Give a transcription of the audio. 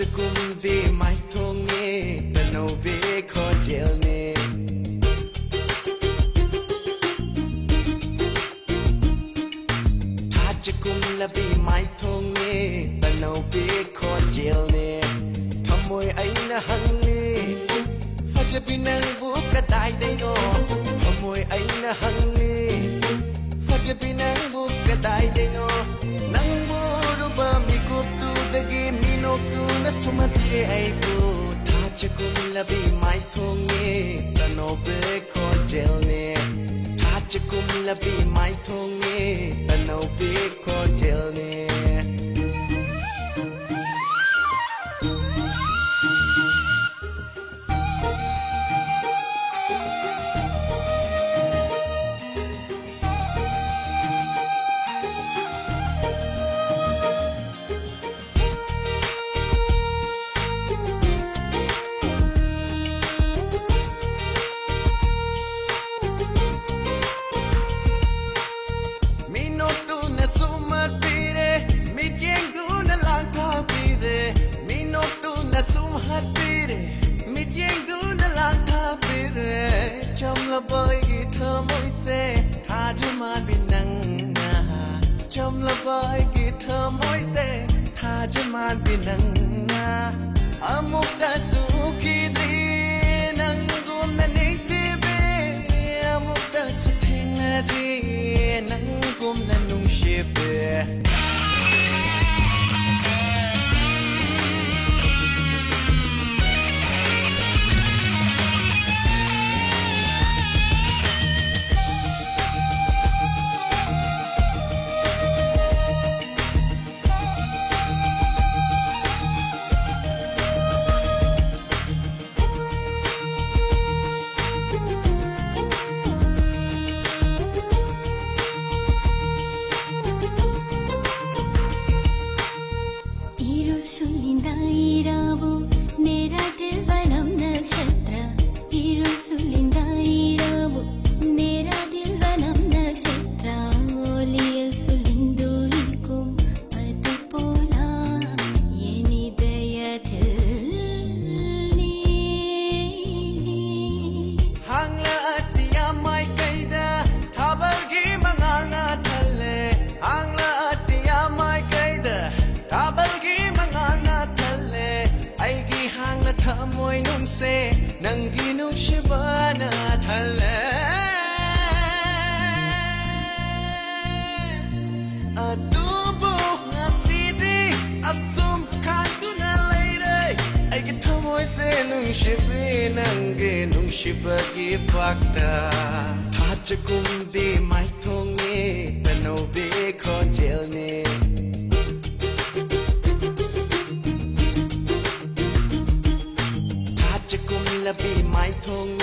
จะกุมบีไม่ทงเงี้แต่โนบีขอเจลเน่ถ้าจะกุมละบีไม่ทงเงี้แต่โนบีขอเจลเน่ขโมยไอ้นะหังเน่ฟ้าจะปีนังบุกกระต่ายได้โนขโมยไอ้นะหังเน่ฟ้าจะปีนังบุกกระต่ายได้โนนังบูรุบะมีกุบตูดะกีมีนกตูนะสมัติไอ้กูถ้าจะกุมละบีไม่ทงเงี้แต่โนบีขอเจลเน่ถ้าจะกุมละบีไม่ทงเงี้แต่โนบีขอเจลเน่Boy kita moise tajuman binanga Jamla boy kita moise tajuman binanga Amuk da suki di nangum na nitibe Amuk da sutina di nangum na nungshibe Moy num se nangi num shibana thale adubo ngasidi asum khanduna leire ai ki thamoy se nung shibi nangi nung shibagi pakta thach kumbi mai thonge tano be khon jel neจะกุมละบีไม่ทง